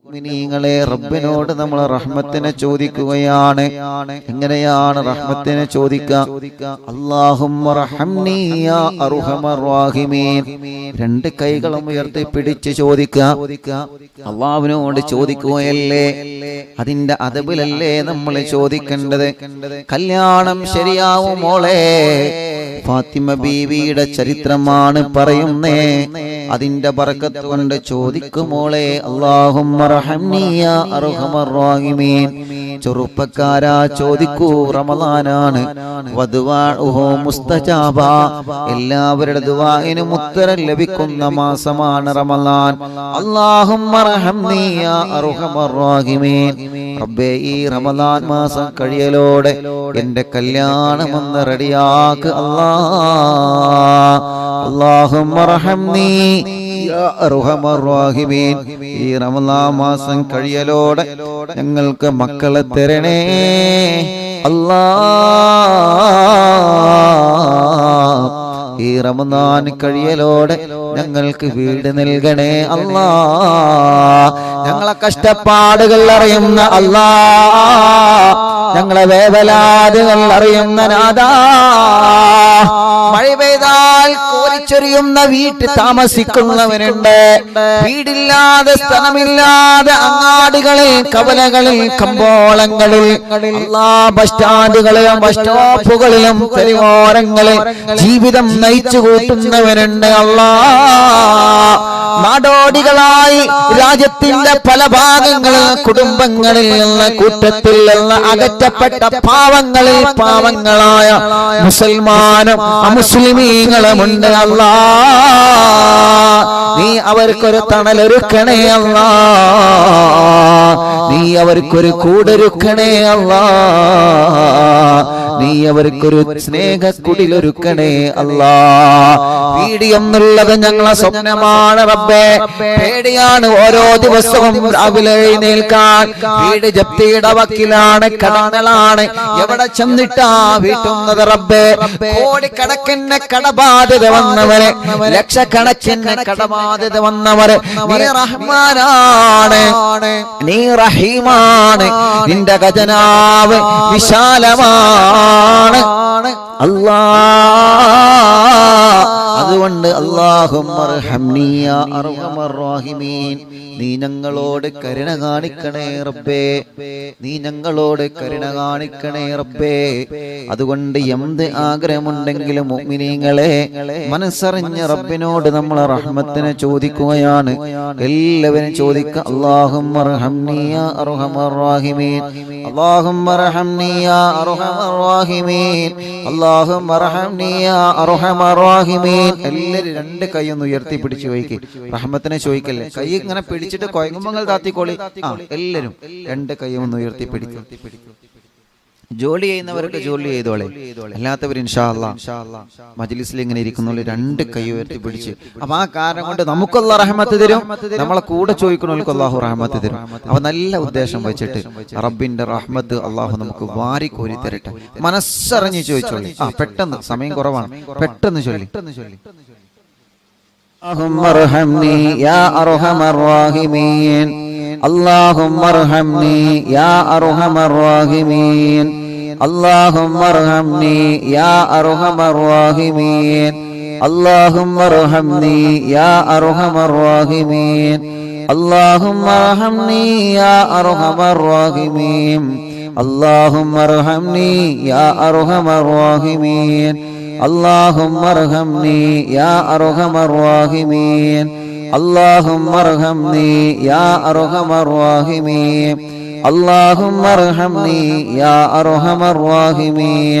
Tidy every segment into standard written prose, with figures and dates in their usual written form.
മുഅ്മിനീങ്ങളെ റബ്ബിനോട് നമ്മൾ റഹ്മത്തിനെ ചോദിക്കുകയാണ്. എങ്ങനെയാണ് റഹ്മത്തിനെ ചോദിക്കുക? അല്ലാഹുമ്മ റഹംനി യാ അർഹമർ റഹീമീൻ. രണ്ട് കൈകളും ഉയർത്തി പിടിച്ച് ചോദിക്കുക. അല്ലാഹുവിനോട് ചോദിക്കുകയല്ലേ, അതിന്റെ അദബിലല്ലേ നമ്മൾ ചോദിക്കേണ്ടത്. കല്യാണം ശരിയാവും മോളെ, ഫാത്തിമ ബീവിയുടെ ചരിത്രമാണ് പറയുന്നേ. അതിന്റെ ബറക്കത്ത് കൊണ്ട് ചോദിക്കുമോളെ, അല്ലാഹുമ്മ റഹംനി യാ അർഹമർ റഹീമീൻ. ചെറുപ്പക്കാരാ ചോദിക്കൂ, റമളാനാണ്. വദുആഉഹു മുസ്തജാബ, എല്ലാവരുടെ ദുആഇനും ഉത്തരം ലഭിക്കുന്ന മാസമാണ് റമളാൻ. അല്ലാഹുമ്മ റഹംനി യാ അർഹമർ റഹീമീൻ. റബ്ബേ, ഈ റമളാൻ മാസം കഴിയലോടെ എന്റെ കല്യാണം ഒന്ന് റെഡിയാക്ക് അല്ലാഹുമ്മ റഹംനി യാ അർഹമർ റഹീമീൻ. ഈ റമളാൻ മാസം കഴിയലോടെ ഞങ്ങൾക്ക് മക്കളെ തരണേ അല്ലാഹ്. ഈ റമളാൻ കഴിയലോടെ ഞങ്ങൾക്ക് വീട് നൽകണേ അല്ലാഹ്. ഞങ്ങളെ കഷ്ടപ്പാടുകൾ അറിയുന്ന അല്ലാഹ്, ഞങ്ങളെ വേവലാതുകൾ അറിയുന്ന നാഥാ, മഴ പെയ്താൽ കോരിച്ചൊരിയുന്ന വീട്ടിൽ താമസിക്കുന്നവരുണ്ട്. വീടില്ലാതെ സ്ഥലമില്ലാതെ അങ്ങാടികളിൽ, കവലകളിൽ, കമ്പോളങ്ങളിൽ, ബസ് സ്റ്റാൻഡുകളിലും ബസ് സ്റ്റോപ്പുകളിലും തെരുവോരങ്ങളിൽ ജീവിതം നയിച്ചു കൂട്ടുന്നവരുണ്ട് അല്ലാഹ്. നാടോടികളായി രാജ്യത്തിന്റെ പല ഭാഗങ്ങളിൽ, കുടുംബങ്ങളിൽ നിന്ന്, കൂട്ടത്തിൽ നിന്ന് അകറ്റപ്പെട്ട പാവങ്ങളിൽ പാവങ്ങളായ മുസൽമാനും അമുസ്ലിമീങ്ങളുമുണ്ട് അല്ലാഹ്. നീ അവർക്കൊരു തണലൊരുക്കണേ അല്ലാഹ്. നീ അവർക്കൊരു കൂടൊരുക്കണേ അല്ലാഹ്. നീ അവർക്കൊരു സ്നേഹക്കുടിലൊരുക്കണേ അല്ലാഹ്. വീടിയെന്നുള്ളത് ഞങ്ങളെ സ്വപ്നമാണ് റബ്ബേ. പേടിയാണ് ഓരോ ദിവസവും രാവിലെ എഴുന്നേൽക്കാൻ. വീട് ജപ്തിയുടെ വക്കിലാണ്, കടങ്ങളാണ്. എവിടെ ചെന്നിട്ടാ വീട്ടുന്നത് റബ്ബേ? കോടിക്കണക്കിന് കടബാധ്യത വന്നവരെ, ലക്ഷക്കണക്കിന് കടബാധ്യത വന്നവരെ, നീ റഹ്മാനാണ്, നീ റഹീമാണ്, നിന്റെ ഖജനാവ് വിശാലമാണ് അല്ലാഹ്. അതുകൊണ്ട് അല്ലാഹുമ്മ റഹംനി യാ അർഹമർ റഹീമീൻ. നീ ഞങ്ങളോട് കരുണ കാണിക്കണേ റബ്ബേ, നീ ഞങ്ങളോട് കരുണ കാണിക്കണേ റബ്ബേ. അതുകൊണ്ട് എന്ത് ആഗ്രഹമുണ്ടെങ്കിലും മുഅ്മിനീങ്ങളെ മനസ്സറിഞ്ഞ റബ്ബിനോട് നമ്മൾ റഹ്മത്തിനെ ചോദിക്കുകയാണ്. എല്ലാവരും ചോദിക്കുക, അല്ലാഹുമ്മ റഹംനി യാ അർഹമർ റഹീമീൻ, അല്ലാഹുമ്മ റഹംനി യാ അർഹമർ റഹീമീൻ, അല്ലാഹുമ്മ റഹംനി യാ അർഹമർ റഹീമീൻ. എല്ലാവരും രണ്ട് കൈ ഒന്ന് ഉയർത്തി പിടിച്ച് ചോദിക്കുക. റഹ്മത്തിനെ ചോദിക്കല്ലേ, കൈ ഇങ്ങനെ പിടിച്ചിട്ട് കൊയങ്ങുമ്പങ്ങൾ താത്തിക്കോളി. എല്ലാവരും രണ്ട് കൈ ഒന്ന് ഉയർത്തി പിടിക്കും. ജോലി ചെയ്യുന്നവർക്ക് ജോലി ചെയ്തോളെ, അല്ലാത്തവർ ഇൻഷാ അല്ലാഹ് മജ്ലിസിൽ ഇങ്ങനെ ഇരിക്കുന്നോളെ രണ്ട് കൈ ഉയർത്തി പിടിച്ച്. അപ്പൊ ആ കാരണം കൊണ്ട് നമുക്കുള്ള റഹ്മത്ത് തരും, നമ്മളെ കൂടെ ചോദിക്കുന്നവർക്ക് അല്ലാഹു റഹ്മത്ത് തരും. അപ്പൊ നല്ല ഉദ്ദേശം വെച്ചിട്ട് റബ്ബിന്റെ റഹ്മത്ത് അല്ലാഹു നമുക്ക് വാരി കോരി തരട്ടെ. മനസ്സറിഞ്ഞ് ചോദിച്ചോളി. പെട്ടെന്ന്, സമയം കുറവാണ്, പെട്ടെന്ന് ചൊല്ലി. اللهم ارحمني يا ارحم الراحمين، اللهم ارحمني يا ارحم الراحمين، اللهم ارحمني يا ارحم الراحمين، اللهم ارحمني يا ارحم الراحمين، اللهم ارحمني يا ارحم الراحمين، اللهم ارحمني يا ارحم الراحمين، اللهم ارحمني يا ارحم الراحمين، اللهم ارحمني يا ارحم الراحمين، اللهم ارحمني يا ارحم الراحمين،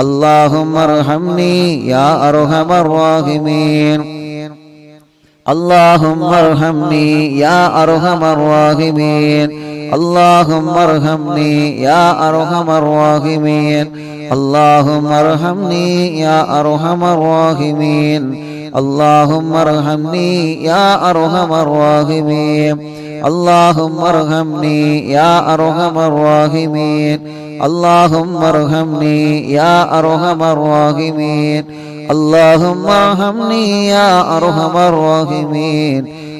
اللهم ارحمني يا ارحم الراحمين، اللهم ارحمني يا ارحم الراحمين، اللهم ارحمني يا ارحم الراحمين، اللهم ارحمني يا ارحم الراحمين، اللهم ارحمني يا ارحم الراحمين، اللهم ارحمني يا ارحم الراحمين، اللهم ارحمني يا ارحم الراحمين، اللهم ارحمني يا ارحم الراحمين،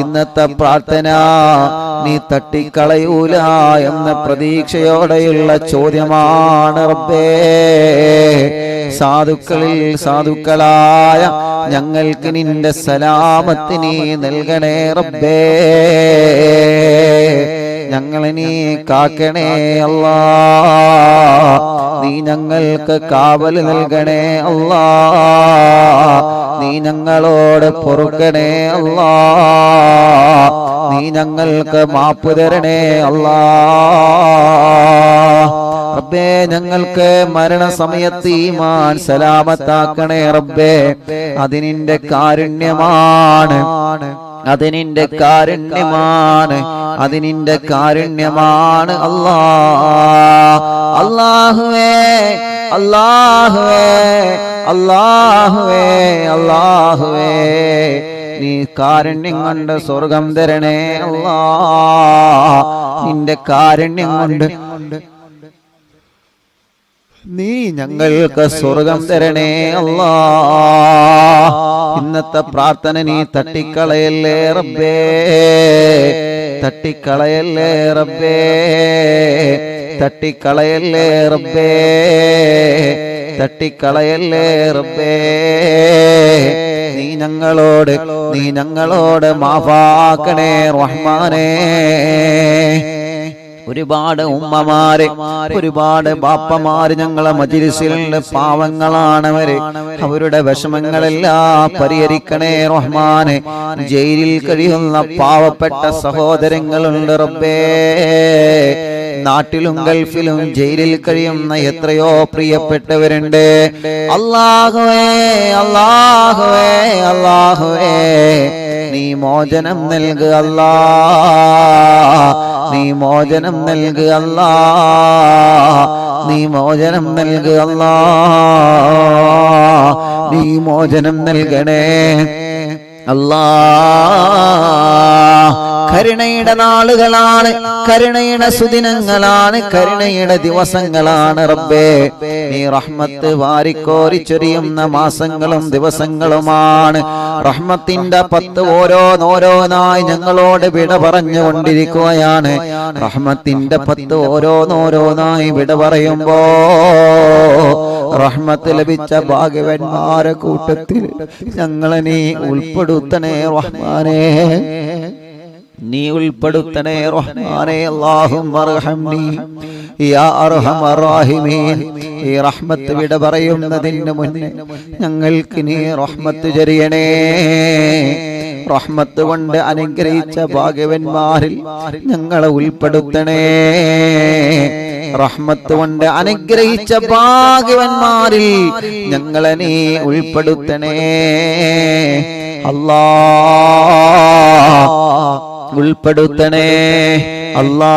ഇന്നത്തെ പ്രാർത്ഥന നീ തട്ടിക്കളയൂല എന്ന പ്രതീക്ഷയോടെയുള്ള ചോദ്യമാണ് റബ്ബേ. സാധുക്കളിൽ സാധുക്കളായ ഞങ്ങൾക്ക് നിന്റെ സലാമത്ത് നീ നൽകണേ റബ്ബേ. ഞങ്ങളെ നീ കാക്കണേ അല്ലാ. നീ ഞങ്ങൾക്ക് കാവൽ നൽകണേ അല്ലാ. നീ ഞങ്ങളോട് പൊറുക്കണേ അല്ലാ. നീ ഞങ്ങൾക്ക് മാപ്പ് തരണേ അല്ലാ. റബ്ബേ, ഞങ്ങൾക്ക് മരണസമയത്ത് ഈമാൻ സലാമത്താക്കണേ റബ്ബേ. അത് നിന്റെ കാരുണ്യമാണ്, അത് നിന്റെ കാരുണ്യമാണ്, അത് നിന്റെ കാരുണ്യമാണ് അല്ലാ. അല്ലാഹുവേ അല്ലാഹുവേ അല്ലാഹുവേ അല്ലാഹുവേ, നീ കാരുണ്യം കൊണ്ട് സ്വർഗം തരണേ അല്ലാ. നിന്റെ കാരുണ്യം കൊണ്ട് നീ ഞങ്ങൾക്ക് സ്വർഗം തരണേ അല്ലാ. ഇന്നത്തെ പ്രാർത്ഥന നീ തട്ടിക്കളയല്ലേ റബ്ബേ, തട്ടിക്കളയല്ലേ റബ്ബേ, തട്ടിക്കളയല്ലേ റബ്ബേ, തട്ടിക്കളയല്ലേ റബ്ബേ. നീ ഞങ്ങളോട് മാഫാക്കണേ റഹ്മാനേ. ഒരുപാട് ഉമ്മമാര്, ഒരുപാട് ബാപ്പമാര് ഞങ്ങളെ മജ്‌ലിസിലുള്ള പാവങ്ങളാണവര്. അവരുടെ വിഷമങ്ങളെല്ലാം പരിഹരിക്കണേ റഹ്മാനെ. ജയിലിൽ കഴിയുന്ന പാവപ്പെട്ട സഹോദരങ്ങളുണ്ട് റബ്ബേ. നാട്ടിലും ഗൾഫിലും ജയിലിൽ കഴിയുന്ന എത്രയോ പ്രിയപ്പെട്ടവരുണ്ട്. അല്ലാഹുവേ അല്ലാഹുവേ അല്ലാഹുവേ, നീ മോചനം നൽകുക അല്ലാ. നീ മോചനം നൽകുക അല്ലാ. നീ മോചനം നൽകുക അല്ലാ. നീ മോചനം നൽകണേ അല്ലാ. കരുണയുടെ നാളുകളാണ്, കരുണയുടെ സുദിനങ്ങളാണ്, കരുണയുടെ ദിവസങ്ങളാണ് റബ്ബേ. നീ റഹ്മത്ത് വാരിക്കോരിച്ചൊരിയുന്ന മാസങ്ങളും ദിവസങ്ങളുമാണ്. റഹ്മത്തിന്റെ 10 ഓരോന്നോരോന്നായി ഞങ്ങളോട് വിട പറഞ്ഞുകൊണ്ടിരിക്കുകയാണ്. റഹ്മത്തിന്റെ 10 ഓരോന്നോരോന്നായി വിട പറയുമ്പോ റഹ്മത്ത് ലഭിച്ച ഭാഗ്യവാന്മാരെ കൂട്ടത്തിൽ ഞങ്ങളെ നീ ഉൾപ്പെടുത്തണേ റഹ്മാനേ. നീ ഉൾപ്പെടുത്തണേ റഹ്മാനേ. അല്ലാഹുമ്മർഹംനി യാ അർഹമർ റഹീമീൻ. ഈ റഹ്മത്ത് വിട പറയുന്നതിന് മുന്നേ ഞങ്ങൾക്ക് നീ റഹ്മത്ത് ചൊരിയണേ. റഹ്മത്ത് കൊണ്ട് അനുഗ്രഹിച്ച ഭാഗ്യവാന്മാരിൽ ഞങ്ങളെ ഉൾപ്പെടുത്തണേ. റഹ്മത്ത് കൊണ്ട് അനുഗ്രഹിച്ച ഭാഗ്യവാന്മാരിൽ ഞങ്ങളെ നീ ഉൾപ്പെടുത്തണേ അല്ലാ. ഉൾപ്പെടുത്തണേ അല്ലാ.